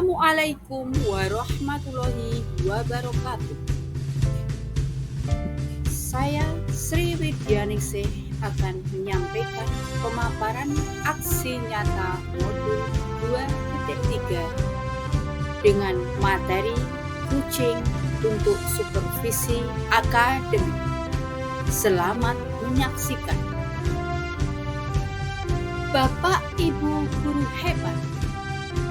Assalamualaikum warahmatullahi wabarakatuh. Saya Sri Widyaningsih akan menyampaikan pemaparan aksi nyata modul 2.3 dengan materi kucing untuk supervisi akademik. Selamat menyaksikan. Bapak Ibu guru hebat,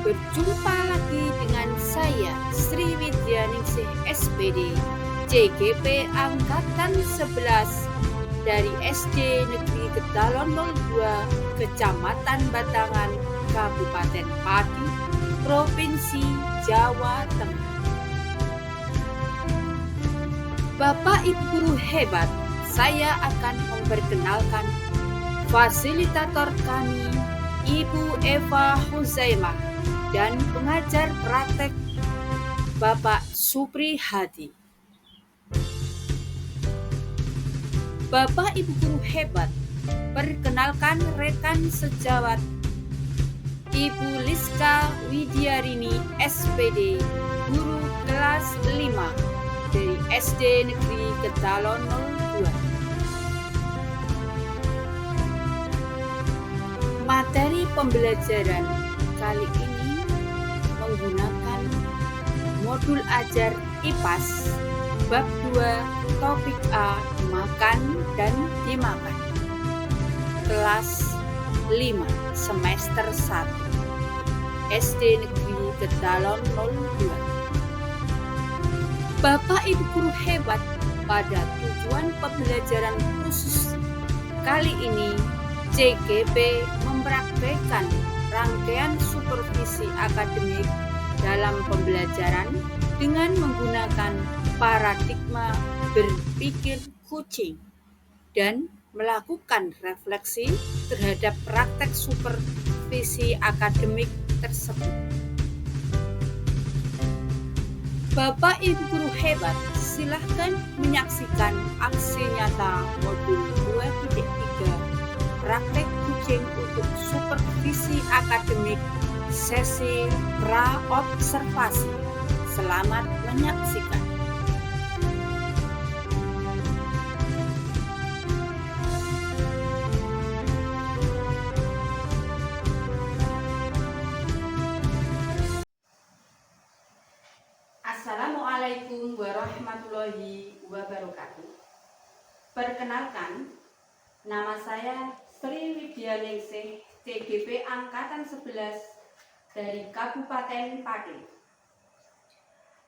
berjumpa lagi dengan saya Sri Widyaningsih SPD CGP Angkatan 11 dari SD Negeri Kedalon 02 Kecamatan Batangan Kabupaten Pati Provinsi Jawa Tengah. Bapak Ibu guru hebat, saya akan memperkenalkan fasilitator kami, Ibu Eva Huzaimah, dan pengajar praktek Bapak Supri Hadi. Bapak Ibu guru hebat, perkenalkan rekan sejawat Ibu Liska Widyarini SPD, guru kelas 5 dari SD Negeri Kedalon 02. Materi pembelajaran kali ini menggunakan modul ajar IPAS bab 2 topik A, makan dan dimakan, kelas 5 semester 1 SD Negeri Kedalon 02. Bapak Ibu guru hebat, pada tujuan pembelajaran khusus kali ini CGP mempraktikkan rangkaian supervisi akademik dalam pembelajaran dengan menggunakan paradigma berpikir kucing dan melakukan refleksi terhadap praktek supervisi akademik tersebut. Bapak Ibu guru hebat, silahkan menyaksikan aksi nyata modul 2.3 praktek kucing untuk supervisi akademik sesi pra-observasi. Selamat menyaksikan. Assalamualaikum warahmatullahi wabarakatuh. Perkenalkan, nama saya Sri Widyaningsih CGP Angkatan 11 dari Kabupaten Pati.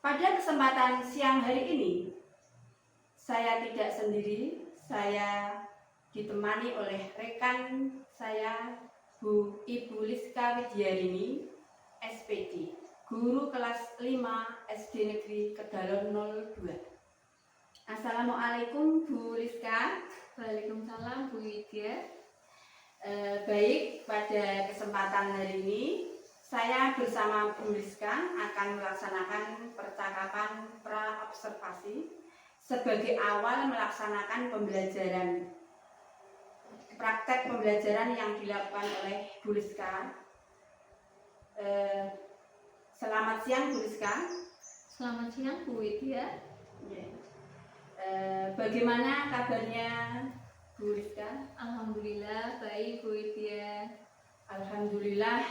Pada kesempatan siang hari ini, saya tidak sendiri, saya ditemani oleh rekan saya Ibu Liska Widyarini SPD, guru kelas 5 SD Negeri Kedalon 02. Assalamualaikum Bu Liska. Waalaikumsalam Bu Widya. Baik, pada kesempatan hari ini saya bersama Bu Liska akan melaksanakan percakapan pra-observasi sebagai awal melaksanakan pembelajaran praktek pembelajaran yang dilakukan oleh Bu Liska. Selamat siang Bu Liska. Selamat siang Bu Widya. Bagaimana kabarnya Bu Liska? Alhamdulillah baik Bu Widya. Alhamdulillah.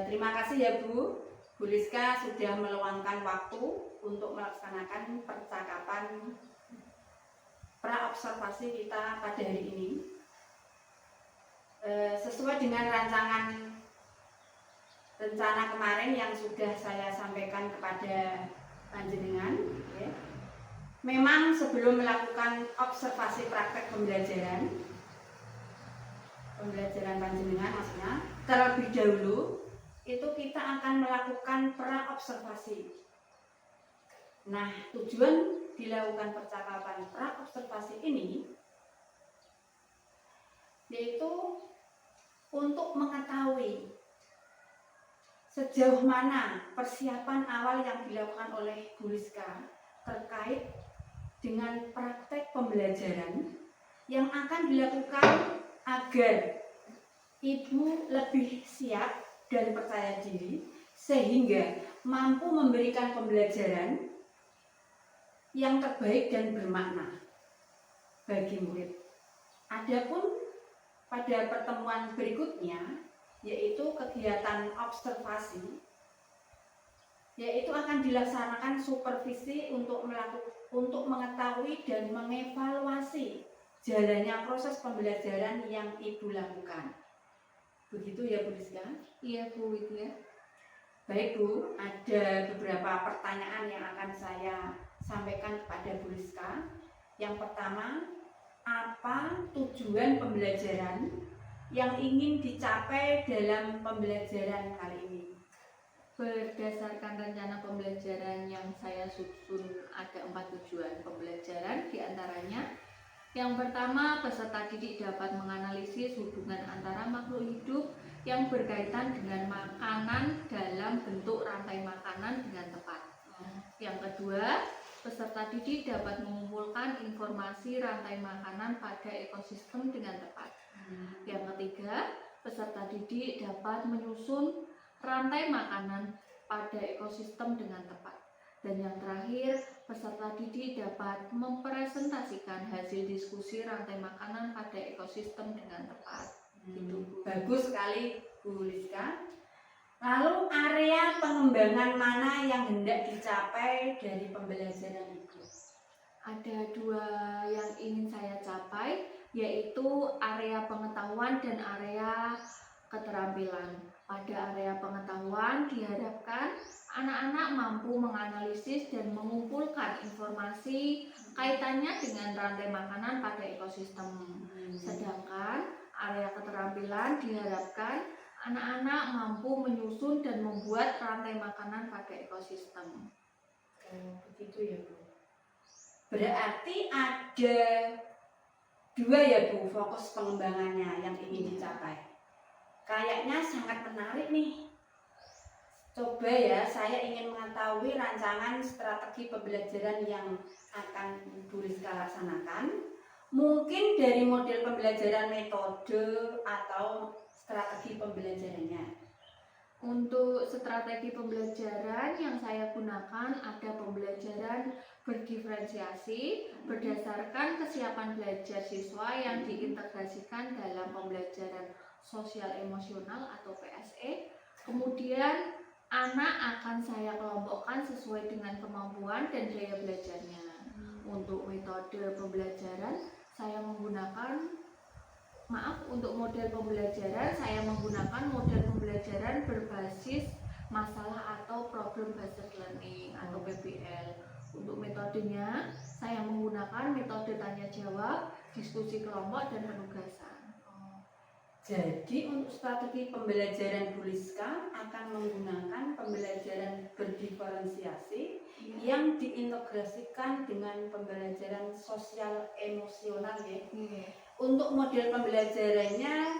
Terima kasih ya Bu Liska sudah meluangkan waktu untuk melaksanakan percakapan pra-observasi kita pada hari ini. Sesuai dengan rencana kemarin yang sudah saya sampaikan kepada panjenengan, ya. Memang sebelum melakukan observasi praktek pembelajaran panjenengan maksudnya, terlebih dahulu itu kita akan melakukan pra-observasi. Nah, tujuan dilakukan percakapan pra-observasi ini yaitu untuk mengetahui sejauh mana persiapan awal yang dilakukan oleh Bu Liska terkait dengan praktek pembelajaran yang akan dilakukan agar Ibu lebih siap dan percaya diri sehingga mampu memberikan pembelajaran yang terbaik dan bermakna bagi murid. Adapun pada pertemuan berikutnya, yaitu kegiatan observasi, yaitu akan dilaksanakan supervisi untuk mengetahui dan mengevaluasi jalannya proses pembelajaran yang Ibu lakukan. Begitu ya Bu Rizka? Iya Bu Widya. Baik Bu, ada beberapa pertanyaan yang akan saya sampaikan kepada Bu Rizka. Yang pertama, apa tujuan pembelajaran yang ingin dicapai dalam pembelajaran kali ini? Berdasarkan rencana pembelajaran yang saya susun, ada 4 tujuan pembelajaran. Di antaranya, yang pertama, peserta didik dapat menganalisis hubungan antara makhluk hidup yang berkaitan dengan makanan dalam bentuk rantai makanan dengan tepat. Yang kedua, peserta didik dapat mengumpulkan informasi rantai makanan pada ekosistem dengan tepat. Yang ketiga, peserta didik dapat menyusun rantai makanan pada ekosistem dengan tepat. Dan yang terakhir, peserta didik dapat mempresentasikan hasil diskusi rantai makanan pada ekosistem dengan tepat. Bagus sekali Bu Rizka. Lalu area pengembangan mana yang hendak dicapai dari pembelajaran itu? Ada 2 yang ingin saya capai, yaitu area pengetahuan dan area keterampilan. Pada area pengetahuan diharapkan anak-anak mampu menganalisis dan mengumpulkan informasi kaitannya dengan rantai makanan pada ekosistem. Sedangkan area keterampilan diharapkan anak-anak mampu menyusun dan membuat rantai makanan pada ekosistem. Begitu ya Bu. Berarti ada 2 ya Bu fokus pengembangannya yang ingin dicapai. Kayaknya sangat menarik nih. Coba ya, saya ingin mengetahui rancangan strategi pembelajaran yang akan Bu Rizka laksanakan. Mungkin dari model pembelajaran, metode, atau strategi pembelajarannya. Untuk strategi pembelajaran yang saya gunakan ada pembelajaran berdiferensiasi berdasarkan kesiapan belajar siswa yang diintegrasikan dalam pembelajaran sosial emosional atau PSE. Kemudian anak akan saya kelompokkan sesuai dengan kemampuan dan daya belajarnya. Untuk metode pembelajaran untuk model pembelajaran saya menggunakan model pembelajaran berbasis masalah atau problem based learning atau PBL. Untuk metodenya saya menggunakan metode tanya jawab, diskusi kelompok, dan penugasan. Jadi untuk strategi pembelajaran Bu Rizka akan menggunakan pembelajaran berdiferensiasi yang diintegrasikan dengan pembelajaran sosial emosional ya. Untuk model pembelajarannya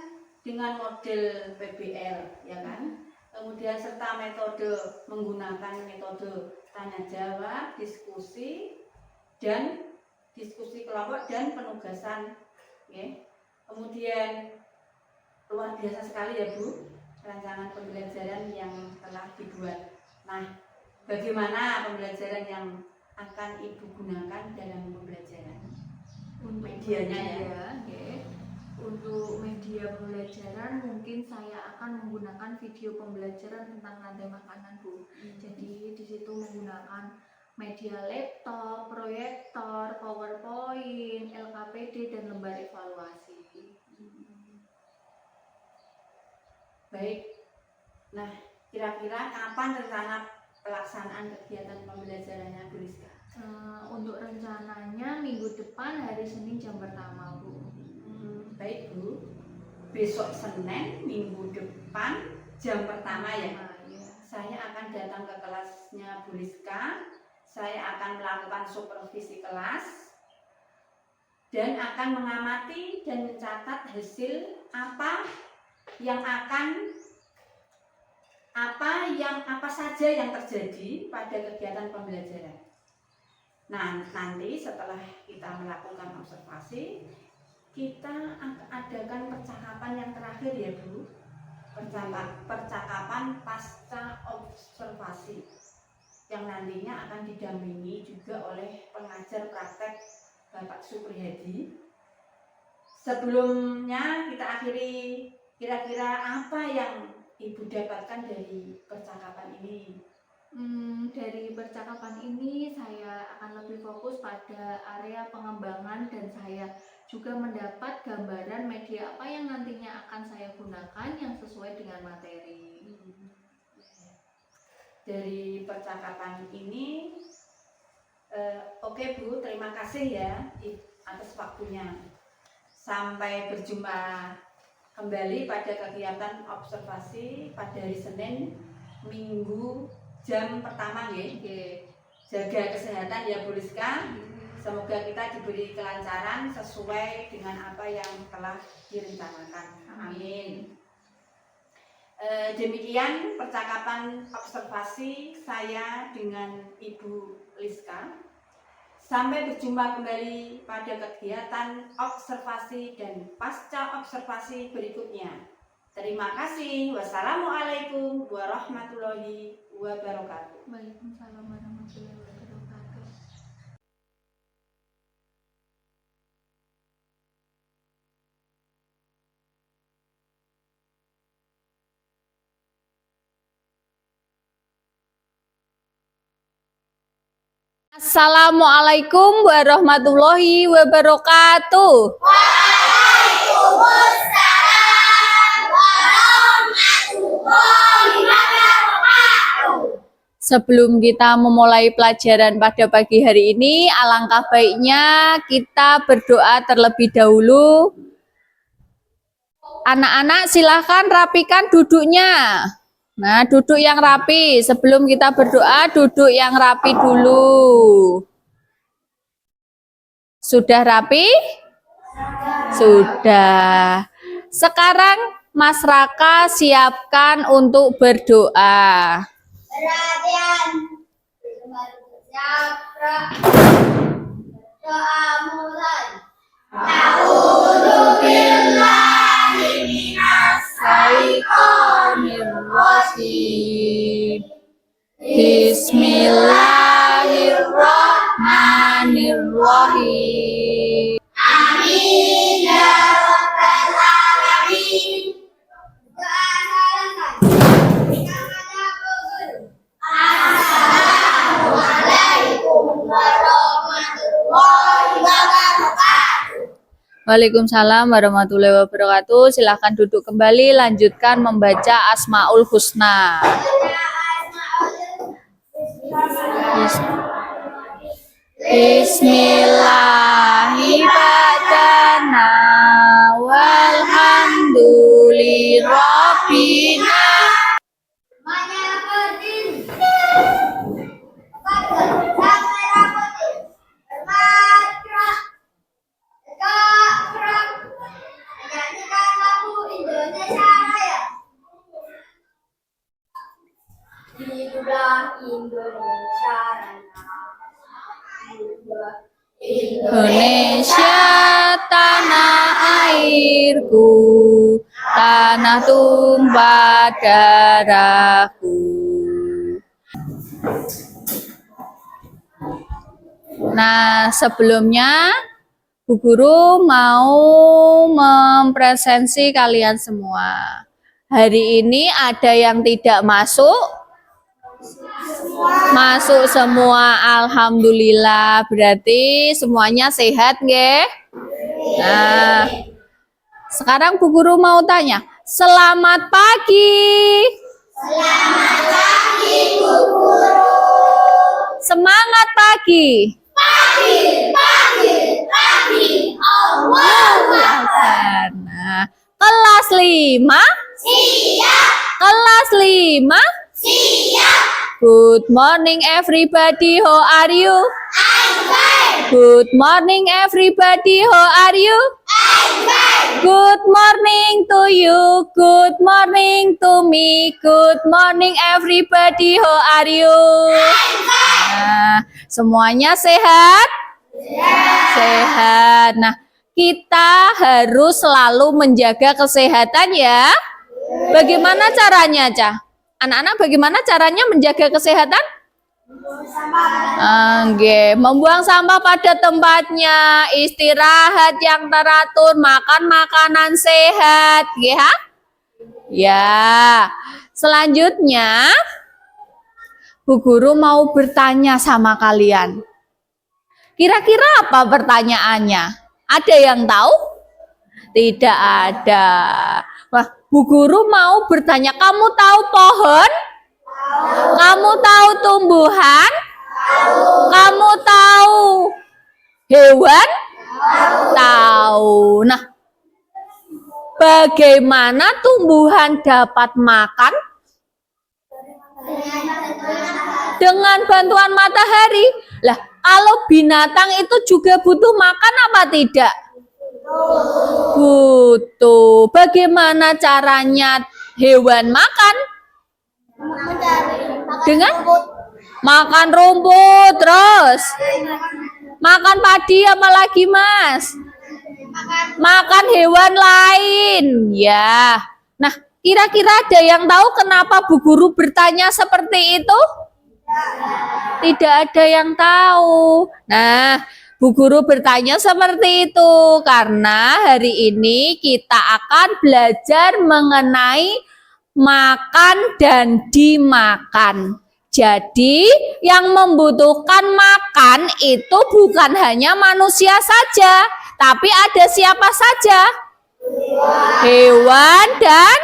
dengan model PBL ya kan. Kemudian serta metode menggunakan metode tanya jawab, diskusi kelompok dan penugasan ya. Kemudian luar biasa sekali ya Bu rancangan pembelajaran yang telah dibuat. Nah, bagaimana pembelajaran yang akan Ibu gunakan dalam pembelajaran? Untuk medianya Untuk media pembelajaran mungkin saya akan menggunakan video pembelajaran tentang rantai makanan Bu. Jadi di situ menggunakan media laptop, proyektor, PowerPoint, LKPD, dan lembar evaluasi. Baik. Nah, kira-kira kapan rencana pelaksanaan kegiatan pembelajarannya Bu Rizka? Untuk rencananya minggu depan hari Senin jam pertama Bu. Baik Bu. Besok Senin minggu depan jam pertama ya. Saya akan datang ke kelasnya Bu Rizka. Saya akan melakukan supervisi kelas dan akan mengamati dan mencatat hasil apa saja yang terjadi pada kegiatan pembelajaran. Nah, nanti setelah kita melakukan observasi, kita adakan percakapan yang terakhir ya Bu. percakapan pasca observasi yang nantinya akan didampingi juga oleh pengajar praktek Bapak Supriyadi. Sebelumnya kita akhiri, kira-kira apa yang Ibu dapatkan dari percakapan ini? Dari percakapan ini saya akan lebih fokus pada area pengembangan dan saya juga mendapat gambaran media apa yang nantinya akan saya gunakan yang sesuai dengan materi. Dari percakapan ini, oke Bu, terima kasih ya atas waktunya. Sampai berjumpa kembali pada kegiatan observasi pada hari Senin, Minggu, jam pertama ya. Jaga kesehatan ya Bu Rizka. Semoga kita diberi kelancaran sesuai dengan apa yang telah direncanakan. Amin. Demikian percakapan observasi saya dengan Ibu Rizka. Sampai berjumpa kembali pada kegiatan observasi dan pasca observasi berikutnya. Terima kasih. Wassalamualaikum warahmatullahi wabarakatuh. Waalaikumsalam warahmatullahi wabarakatuh. Assalamualaikum warahmatullahi wabarakatuh. Waalaikumsalam warahmatullahi wabarakatuh. Sebelum kita memulai pelajaran pada pagi hari ini, alangkah baiknya kita berdoa terlebih dahulu. Anak-anak silahkan rapikan duduknya. Nah, duduk yang rapi. Sebelum kita berdoa, duduk yang rapi dulu. Sudah rapi? Sudah. Sekarang Mas Raka siapkan untuk berdoa. Perhatian. Doa mulai. Bismillahirrahmanirrahim. Bismillahirrahmanirrahim. Amin ya rabbal alamin. Doa salam. Assalamualaikum warahmatullahi wabarakatuh. Waalaikumsalam warahmatullahi wabarakatuh. Silahkan duduk kembali, lanjutkan membaca Asmaul Husna. Bismillahirrahmanirrahim. Walhamdulillahirrahmanirrahim. Hiduplah Indonesia Indonesia tanah airku, tanah tumpah darahku. Nah, sebelumnya Bu Guru mau mempresensi kalian semua. Hari ini ada yang tidak masuk? Masuk semua, alhamdulillah. Berarti semuanya sehat, nggih? Nah, sekarang Bu Guru mau tanya, selamat pagi. Selamat pagi Bu Guru. Semangat pagi. Pagi. Allahu Akbar. Nah, kelas 5. Siap. Kelas 5. Siap. Good morning everybody, how are you? I'm fine. Good morning everybody, how are you? I'm fine. Good morning to you, good morning to me, good morning everybody, how are you? Nah, semuanya sehat? Sehat. Nah, kita harus selalu menjaga kesehatan ya. Bagaimana caranya, Cah? Anak-anak bagaimana caranya menjaga kesehatan? Membuang sampah pada tempatnya, istirahat yang teratur, makan makanan sehat, ha? Ya. Selanjutnya, Bu Guru mau bertanya sama kalian. Kira-kira apa pertanyaannya? Ada yang tahu? Tidak ada. Wah, Bu Guru mau bertanya, kamu tahu pohon? Kamu tahu tumbuhan? Kamu tahu hewan? Tahu. Nah, bagaimana tumbuhan dapat makan? Dengan bantuan matahari. Lah, kalau binatang itu juga butuh makan apa tidak? Butuh. Bagaimana caranya hewan makan? Dengan makan rumput, terus makan padi apa lagi, Mas? Makan hewan lain, ya. Nah, kira-kira ada yang tahu kenapa Bu Guru bertanya seperti itu? Tidak ada yang tahu. Nah, Bu Guru bertanya seperti itu karena hari ini kita akan belajar mengenai makan dan dimakan. Jadi, yang membutuhkan makan itu bukan hanya manusia saja, tapi ada siapa saja? Hewan dan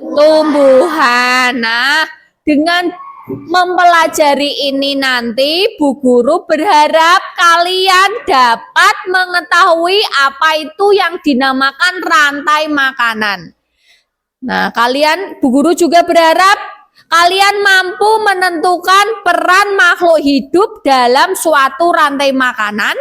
tumbuhan. Nah, dengan mempelajari ini nanti Bu Guru berharap kalian dapat mengetahui apa itu yang dinamakan rantai makanan. Nah, Bu Guru juga berharap kalian mampu menentukan peran makhluk hidup dalam suatu rantai makanan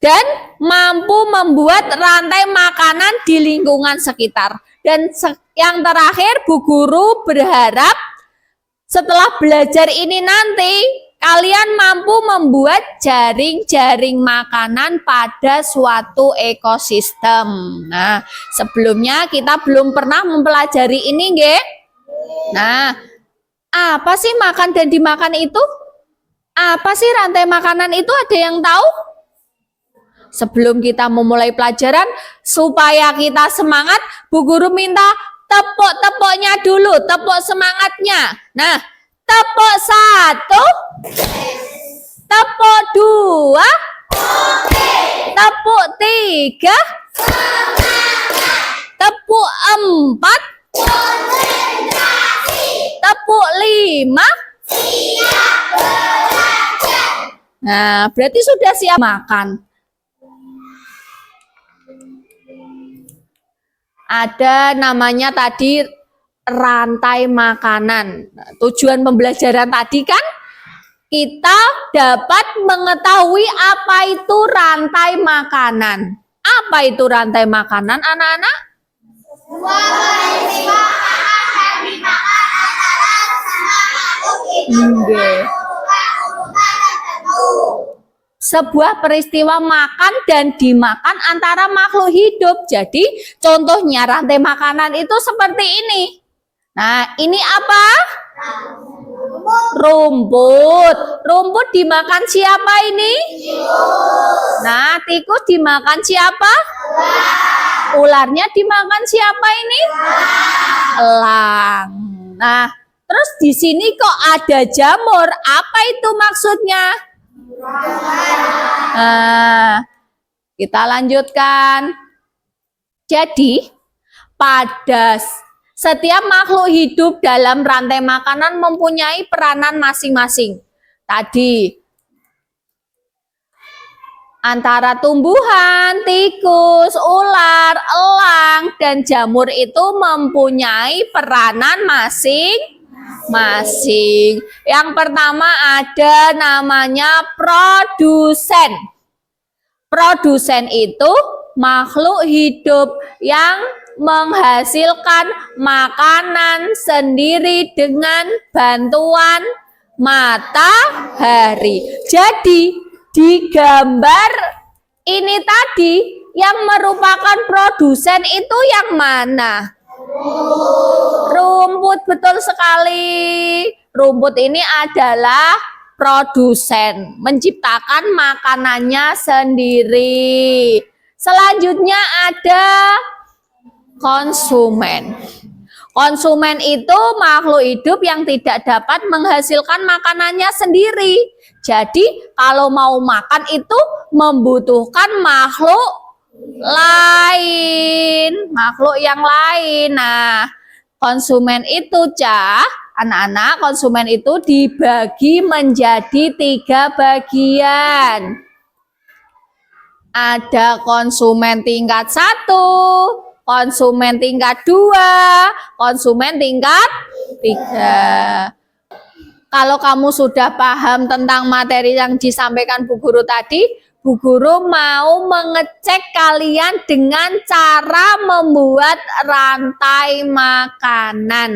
dan mampu membuat rantai makanan di lingkungan sekitar. Dan yang terakhir, Bu Guru berharap setelah belajar ini nanti kalian mampu membuat jaring-jaring makanan pada suatu ekosistem. Nah, sebelumnya kita belum pernah mempelajari ini, nggih. Nah, apa sih makan dan dimakan itu? Apa sih rantai makanan itu? Ada yang tahu? Sebelum kita memulai pelajaran, supaya kita semangat, Bu Guru minta tepuk-tepuknya dulu, tepuk semangatnya. Nah, tepuk 1, tepuk 2, tepuk 3, tepuk 4, tepuk 5. Nah, berarti sudah siap makan. Ada namanya tadi rantai makanan. Tujuan pembelajaran tadi kan kita dapat mengetahui apa itu rantai makanan. Apa itu rantai makanan, anak-anak? Sebuah peristiwa makan dan dimakan antara makhluk hidup. Jadi contohnya rantai makanan itu seperti ini. Nah, ini apa? Rumput. Rumput dimakan siapa ini? Nah, tikus dimakan siapa? Ularnya dimakan siapa ini? Elang. Nah, terus di sini kok ada jamur? Apa itu maksudnya? Nah, kita lanjutkan. Jadi, pada setiap makhluk hidup dalam rantai makanan mempunyai peranan masing-masing. Tadi, antara tumbuhan, tikus, ular, elang, dan jamur itu mempunyai peranan masing-masing. Yang pertama ada namanya produsen. Produsen itu makhluk hidup yang menghasilkan makanan sendiri dengan bantuan matahari. Jadi di gambar ini tadi yang merupakan produsen itu yang mana? Rumput, betul sekali. Rumput ini adalah produsen, menciptakan makanannya sendiri. Selanjutnya ada konsumen. Konsumen itu makhluk hidup yang tidak dapat menghasilkan makanannya sendiri. Jadi kalau mau makan itu membutuhkan makhluk lain, makhluk yang lain. Nah, konsumen itu, anak-anak, konsumen itu dibagi menjadi 3 bagian. Ada konsumen tingkat 1, konsumen tingkat 2, konsumen tingkat 3. Kalau kamu sudah paham tentang materi yang disampaikan Bu Guru tadi, Bu Guru mau mengecek kalian dengan cara membuat rantai makanan.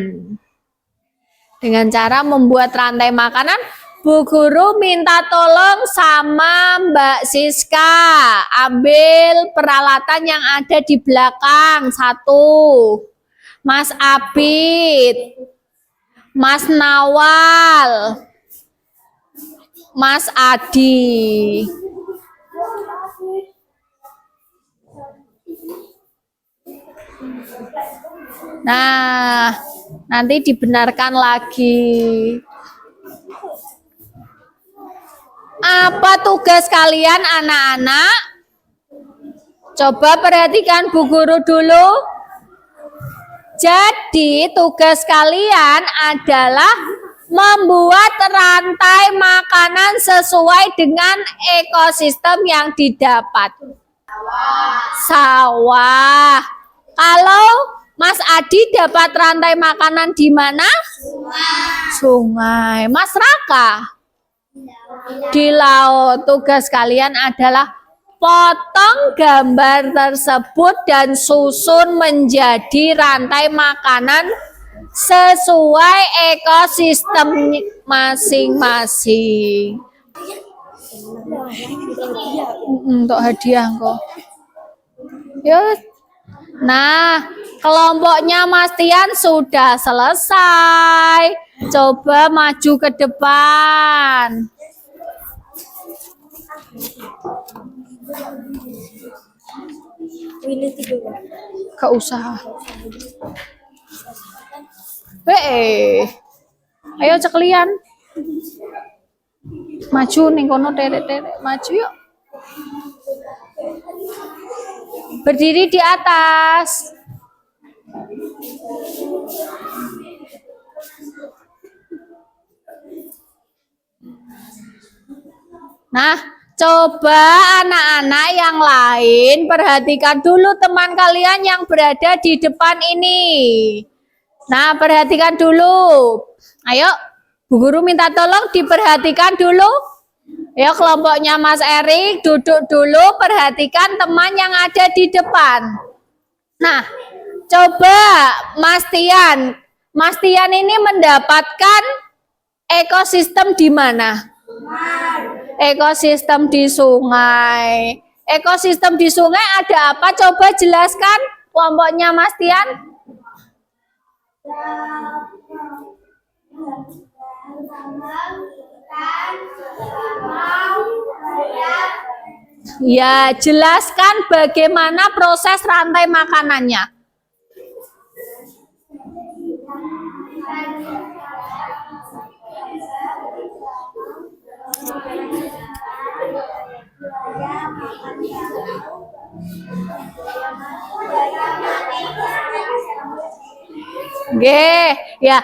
Dengan cara membuat rantai makanan, Bu Guru minta tolong sama Mbak Siska. Ambil peralatan yang ada di belakang. 1. Mas Abid, Mas Nawal, Mas Adi. Nah, nanti dibenarkan lagi. Apa tugas kalian anak-anak? Coba perhatikan Bu Guru dulu. Jadi tugas kalian adalah membuat rantai makanan sesuai dengan ekosistem yang didapat. Sawah. Kalau Mas Adi dapat rantai makanan di mana? Sungai. Mas Raka? Di laut. Tugas kalian adalah potong gambar tersebut dan susun menjadi rantai makanan sesuai ekosistem masing-masing. Untuk hadiah kok. Yuk. Nah, kelompoknya Mas Tian sudah selesai. Coba maju ke depan. Gak usah. Ayo ceklian. Maju ning kono terek-terek. Maju yuk. Berdiri di atas. Nah, coba anak-anak yang lain perhatikan dulu teman kalian yang berada di depan ini. Nah, perhatikan dulu. Ayo, Bu Guru minta tolong diperhatikan dulu. Ayo kelompoknya Mas Erik duduk dulu, perhatikan teman yang ada di depan. Nah, coba Mas Tian. Mas Tian ini mendapatkan ekosistem di mana? Ekosistem di sungai. Ekosistem di sungai ada apa? Coba jelaskan kelompoknya Mas Tian. Ya, jelaskan bagaimana proses rantai makanannya. Ya.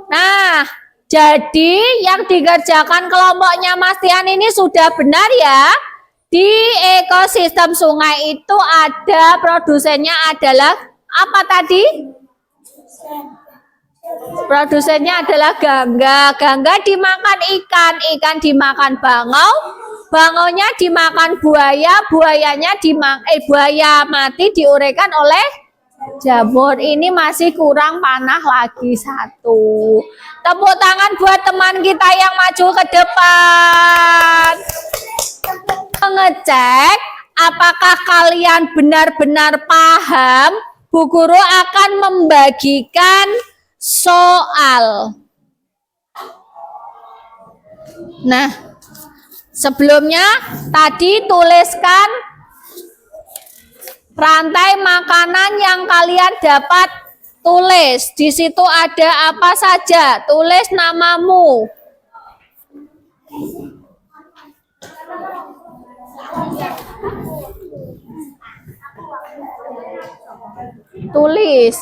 Nah, jadi yang dikerjakan kelompoknya Mas Tian ini sudah benar ya. Di ekosistem sungai itu ada produsennya adalah apa tadi? Produsennya adalah gangga. Gangga dimakan ikan, ikan dimakan bangau, bangaunya dimakan buaya, buayanya buaya mati diuraikan oleh jamur. Ini masih kurang panah lagi 1. Tepuk tangan buat teman kita yang maju ke depan. Mengecek apakah kalian benar-benar paham Bu Guru akan membagikan soal. Nah, sebelumnya tadi tuliskan rantai makanan yang kalian dapat tulis. Di situ ada apa saja? Tulis namamu. Tulis,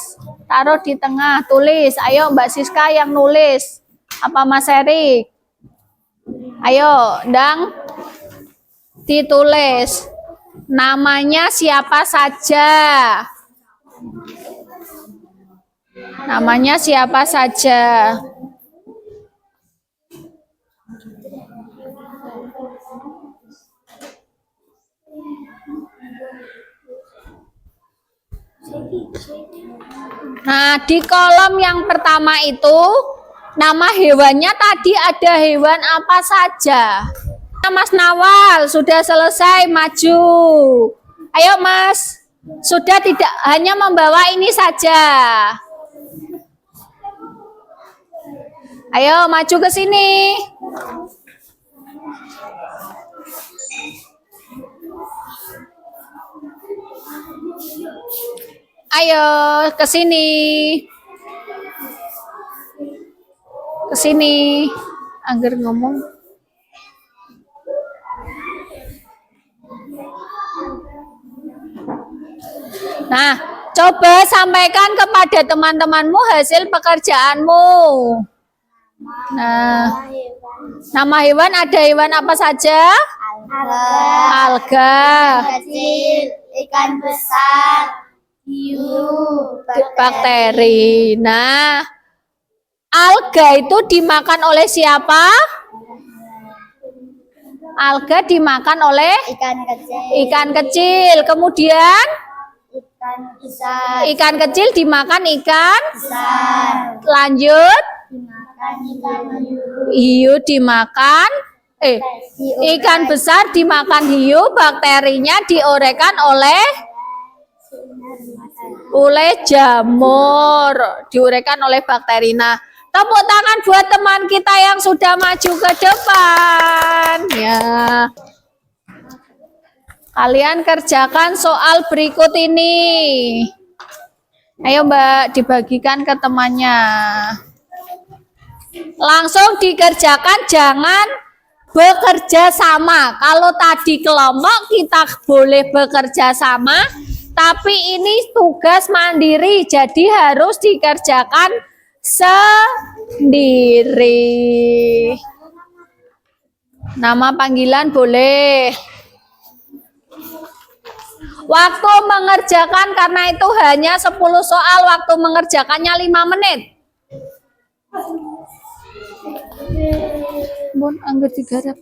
taruh di tengah, tulis. Ayo Mbak Siska yang nulis. Apa Mas Erik? Ayo, Dang. Ditulis. Namanya siapa saja? Namanya siapa saja? Nah, di kolom yang pertama itu nama hewannya tadi ada hewan apa saja? Mas Nawal sudah selesai, maju. Ayo Mas, sudah tidak hanya membawa ini saja. Ayo maju ke sini. Ayo ke sini. Ke sini. Agar ngomong. Nah, coba sampaikan kepada teman-temanmu hasil pekerjaanmu. Nah, nama hewan ada hewan apa saja? Alga, Kecil, ikan besar, hiu, bakteri. Nah, alga itu dimakan oleh siapa? Alga dimakan oleh ikan kecil, ikan kecil. Kemudian ikan besar, ikan kecil dimakan ikan. besar, Lanjut, dimakan ikan hiu, hiu dimakan. Ikan besar dimakan hiu, bakterinya diorekan oleh jamur, diurekan oleh bakteri. Nah, tepuk tangan buat teman kita yang sudah maju ke depan. Ya. Kalian kerjakan soal berikut ini. Ayo Mbak, dibagikan ke temannya. Langsung dikerjakan, jangan bekerja sama. Kalau tadi kelompok kita boleh bekerja sama, tapi ini tugas mandiri, jadi harus dikerjakan sendiri. Nama panggilan boleh. Waktu mengerjakan, karena itu hanya 10 soal, waktu mengerjakannya 5 menit. Bon, anggur digarap.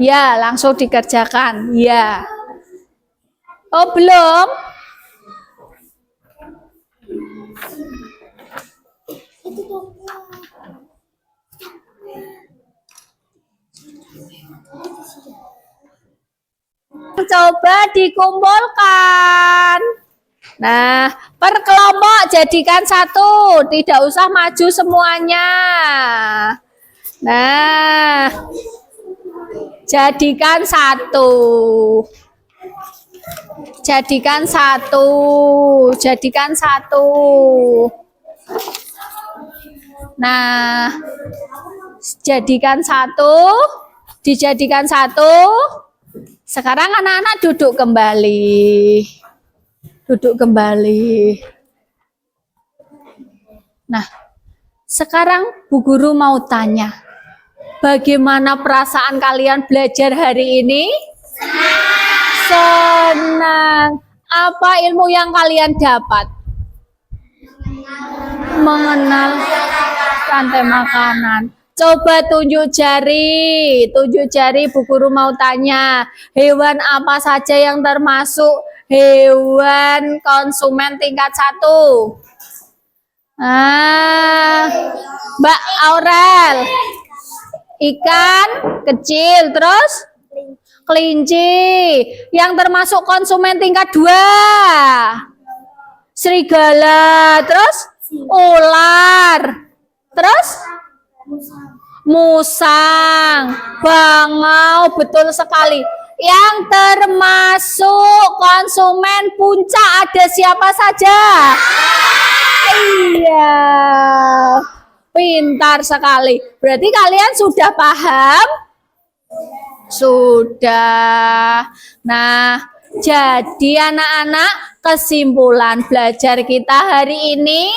Ya, langsung dikerjakan. Ya. Oh, belum? Coba dikumpulkan. Nah, per kelompok jadikan satu, tidak usah maju semuanya. Nah, jadikan satu. Jadikan satu. Jadikan satu. Nah, jadikan satu. Dijadikan satu. Sekarang anak-anak duduk kembali. Duduk kembali. Nah, sekarang Bu Guru mau tanya, bagaimana perasaan kalian belajar hari ini? Senang. Apa ilmu yang kalian dapat? Mengenal rantai makanan. Coba tunjuk jari Bu Guru mau tanya, hewan apa saja yang termasuk hewan konsumen tingkat 1? Mbak Aurel. Ikan kecil, terus kelinci. Yang termasuk konsumen tingkat 2. Serigala, terus ular. Terus musang, bangau, betul sekali. Yang termasuk konsumen puncak ada siapa saja? Iya, pintar sekali. Berarti kalian sudah paham? Sudah. Nah, jadi anak-anak, kesimpulan belajar kita hari ini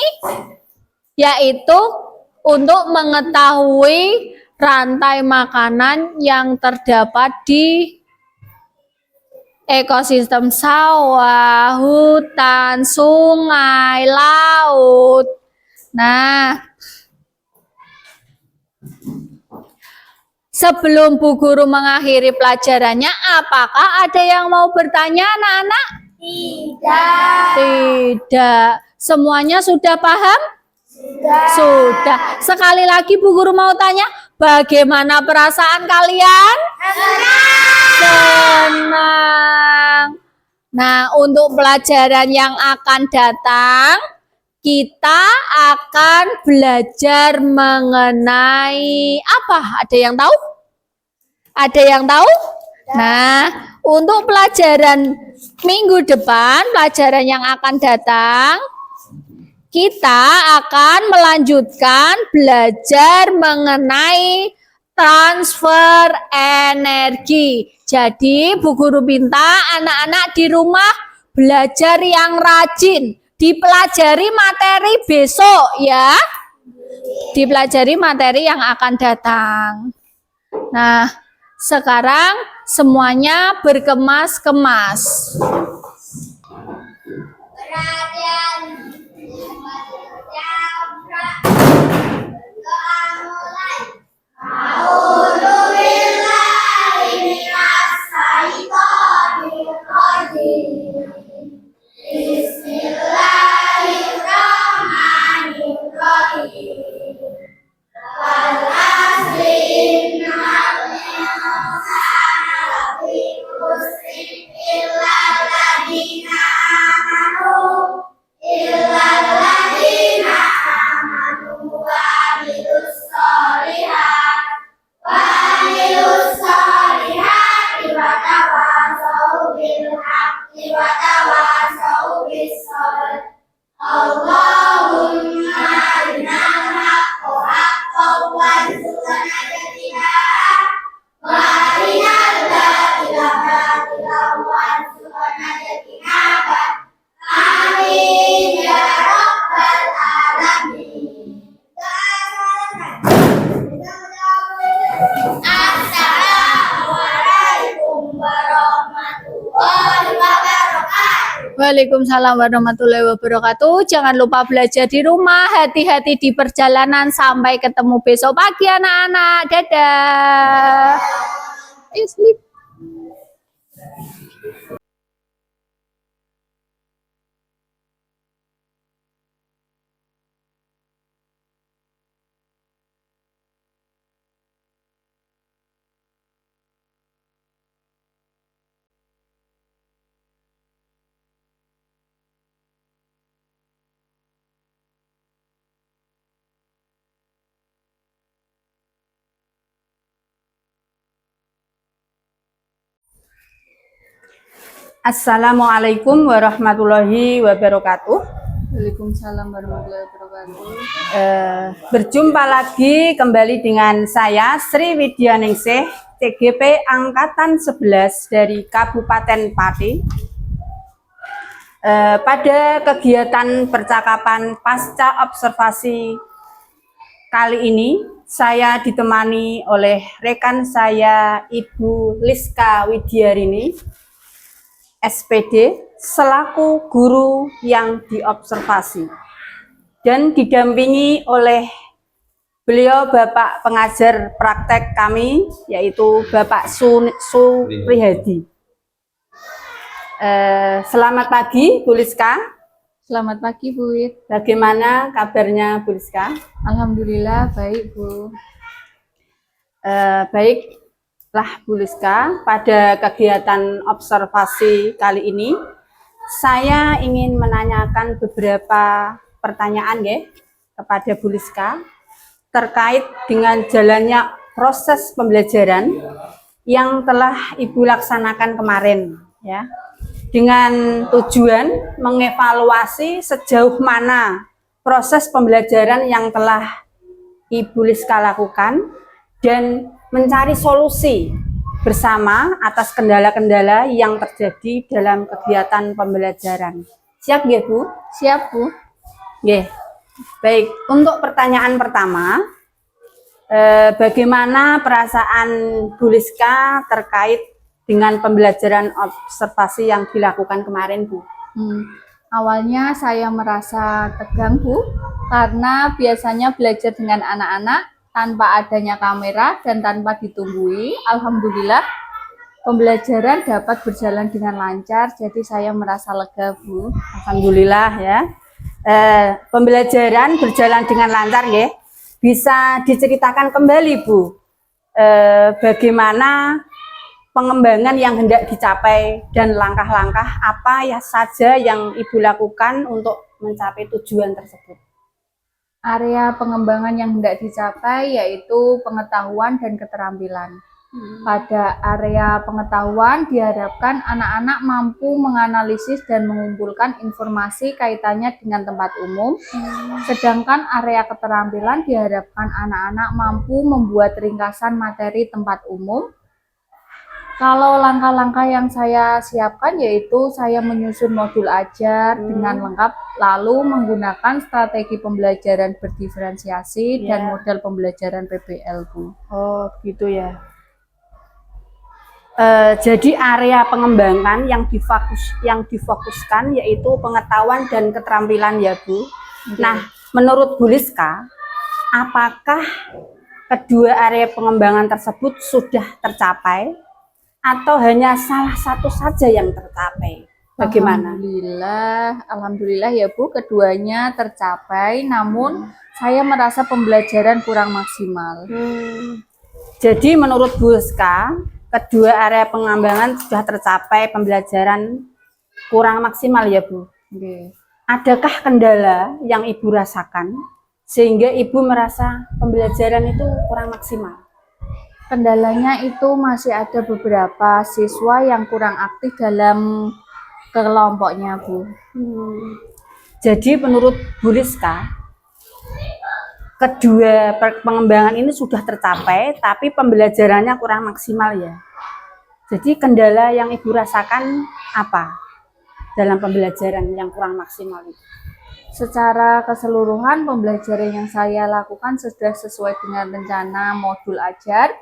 yaitu untuk mengetahui rantai makanan yang terdapat di ekosistem sawah, hutan, sungai, laut. Nah, sebelum Bu Guru mengakhiri pelajarannya, apakah ada yang mau bertanya anak-anak? Tidak. Semuanya sudah paham? Sudah. Sekali lagi Bu Guru mau tanya, bagaimana perasaan kalian? Senang. Nah, untuk pelajaran yang akan datang, kita akan belajar mengenai apa? Ada yang tahu? Ada yang tahu? Nah, untuk pelajaran minggu depan, pelajaran yang akan datang, kita akan melanjutkan belajar mengenai transfer energi. Jadi, Bu Guru minta anak-anak di rumah belajar yang rajin. Dipelajari materi besok ya. Dipelajari materi yang akan datang. Nah, sekarang semuanya berkemas-kemas. Waalaikumsalam warahmatullahi wabarakatuh. Jangan lupa belajar di rumah, hati-hati di perjalanan. Sampai ketemu besok pagi anak-anak. Dadah. Ayo sleep. Assalamualaikum warahmatullahi wabarakatuh. Waalaikumsalam warahmatullahi wabarakatuh. Berjumpa lagi kembali dengan saya Sri Widyaningsih, TGP Angkatan 11 dari Kabupaten Pati. Pada kegiatan percakapan pasca observasi kali ini, saya ditemani oleh rekan saya Ibu Liska Widyarini, SPD, selaku guru yang diobservasi, dan didampingi oleh beliau Bapak pengajar praktek kami, yaitu Bapak Suprihadi. Selamat pagi Bu Liska. Selamat pagi, Bu Wit. Bagaimana kabarnya Bu Rizka? Alhamdulillah baik, Bu. Baiklah Bu Rizka, pada kegiatan observasi kali ini saya ingin menanyakan beberapa pertanyaan ya kepada Bu Rizka terkait dengan jalannya proses pembelajaran yang telah Ibu laksanakan kemarin ya. Dengan tujuan mengevaluasi sejauh mana proses pembelajaran yang telah Ibu Rizka lakukan dan mencari solusi bersama atas kendala-kendala yang terjadi dalam kegiatan pembelajaran. Siap nggih, Bu? Siap, Bu. Nggih. Baik, untuk pertanyaan pertama, bagaimana perasaan Bu Rizka terkait dengan pembelajaran observasi yang dilakukan kemarin, Bu? Awalnya saya merasa tegang, Bu, karena biasanya belajar dengan anak-anak tanpa adanya kamera dan tanpa ditunggui. Alhamdulillah, pembelajaran dapat berjalan dengan lancar, jadi saya merasa lega, Bu. Alhamdulillah ya. Pembelajaran berjalan dengan lancar ya. Bisa diceritakan kembali, Bu, bagaimana pengembangan yang hendak dicapai dan langkah-langkah apa ya saja yang Ibu lakukan untuk mencapai tujuan tersebut? Area pengembangan yang hendak dicapai yaitu pengetahuan dan keterampilan. Pada area pengetahuan diharapkan anak-anak mampu menganalisis dan mengumpulkan informasi kaitannya dengan tempat umum. Sedangkan area keterampilan diharapkan anak-anak mampu membuat ringkasan materi tempat umum. Kalau langkah-langkah yang saya siapkan yaitu saya menyusun modul ajar dengan lengkap, lalu menggunakan strategi pembelajaran berdiferensiasi dan model pembelajaran PBL, Bu. Oh, gitu ya. Jadi area pengembangan yang difokuskan yaitu pengetahuan dan keterampilan ya, Bu. Nah, menurut Bu Rizka, apakah kedua area pengembangan tersebut sudah tercapai atau hanya salah satu saja yang tercapai? Bagaimana? Alhamdulillah ya, Bu, keduanya tercapai, namun saya merasa pembelajaran kurang maksimal. Jadi menurut Bu Rizka, kedua area pengembangan sudah tercapai, pembelajaran kurang maksimal ya, Bu. Adakah kendala yang Ibu rasakan sehingga Ibu merasa pembelajaran itu kurang maksimal? Kendalanya itu masih ada beberapa siswa yang kurang aktif dalam kelompoknya, Bu. Jadi menurut Bu Rizka, kedua pengembangan ini sudah tercapai, tapi pembelajarannya kurang maksimal ya. Jadi kendala yang Ibu rasakan apa dalam pembelajaran yang kurang maksimal itu? Secara keseluruhan pembelajaran yang saya lakukan sudah sesuai dengan rencana modul ajar.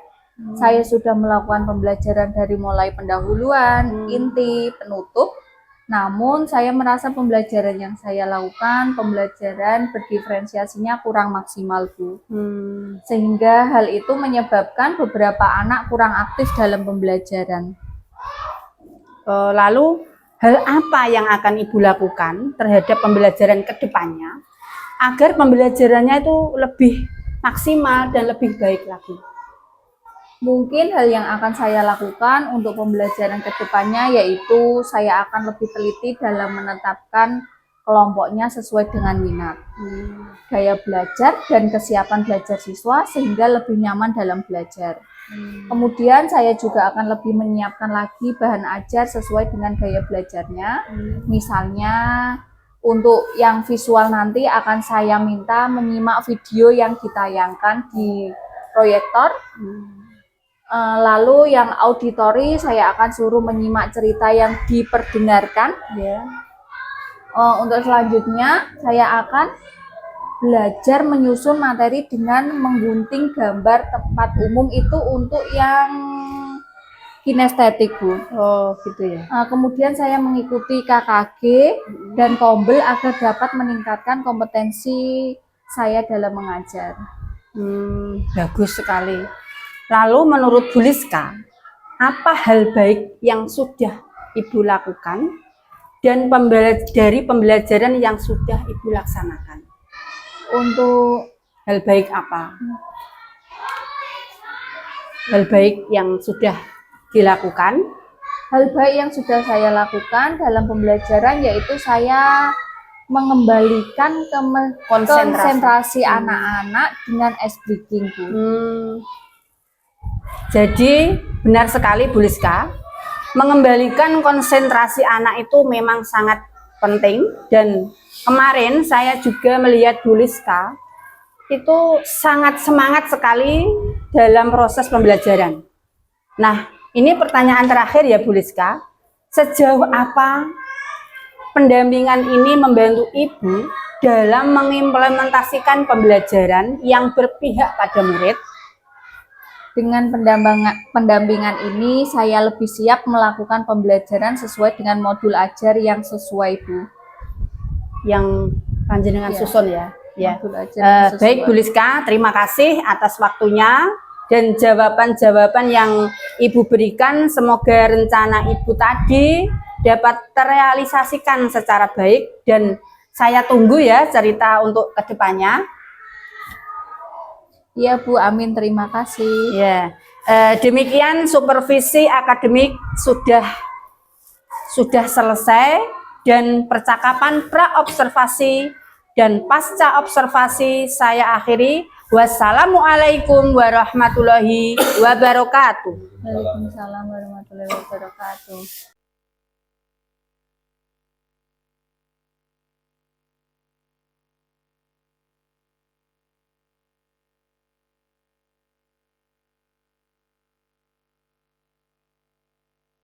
Saya sudah melakukan pembelajaran dari mulai pendahuluan, inti, penutup. Namun saya merasa pembelajaran yang saya lakukan, pembelajaran berdiferensiasinya kurang maksimal, Bu. Sehingga hal itu menyebabkan beberapa anak kurang aktif dalam pembelajaran. Lalu hal apa yang akan Ibu lakukan terhadap pembelajaran ke depannya agar pembelajarannya itu lebih maksimal dan lebih baik lagi? Mungkin hal yang akan saya lakukan untuk pembelajaran kedepannya yaitu saya akan lebih teliti dalam menetapkan kelompoknya sesuai dengan minat, gaya belajar, dan kesiapan belajar siswa sehingga lebih nyaman dalam belajar. Kemudian saya juga akan lebih menyiapkan lagi bahan ajar sesuai dengan gaya belajarnya. Misalnya untuk yang visual nanti akan saya minta menyimak video yang ditayangkan di proyektor. Lalu yang auditori saya akan suruh menyimak cerita yang diperdengarkan. Untuk selanjutnya saya akan belajar menyusun materi dengan menggunting gambar tempat umum itu untuk yang kinestetik, Bu. Oh, gitu ya. Kemudian saya mengikuti KKG dan Kombel agar dapat meningkatkan kompetensi saya dalam mengajar. Bagus sekali. Lalu menurut Bu Rizka, apa hal baik yang sudah Ibu lakukan dan dari pembelajaran yang sudah Ibu laksanakan. Untuk Hal baik apa? Hal baik yang sudah dilakukan. hal baik yang sudah saya lakukan dalam pembelajaran yaitu saya mengembalikan konsentrasi anak-anak dengan ice breaking, Bu. Jadi benar sekali Bu Liska, mengembalikan konsentrasi anak itu memang sangat penting, dan kemarin saya juga melihat Bu Liska itu sangat semangat sekali dalam proses pembelajaran. Nah, ini pertanyaan terakhir ya Bu Liska, sejauh apa pendampingan ini membantu Ibu dalam mengimplementasikan pembelajaran yang berpihak pada murid? Dengan pendampingan ini, saya lebih siap melakukan pembelajaran sesuai dengan modul ajar yang sesuai, Bu. Yang panjenengan Ya. susun ya. Ya. Modul ajar yang sesuai. Baik Bu Liska, terima kasih atas waktunya dan jawaban-jawaban yang Ibu berikan. Semoga rencana Ibu tadi dapat terrealisasikan secara baik, dan saya tunggu ya cerita untuk kedepannya. Iya, Bu. Amin. Terima kasih. Ya, demikian supervisi akademik sudah selesai, dan percakapan pra-observasi dan pasca observasi saya akhiri. Wassalamualaikum warahmatullahi wabarakatuh. Waalaikumsalam warahmatullahi wabarakatuh.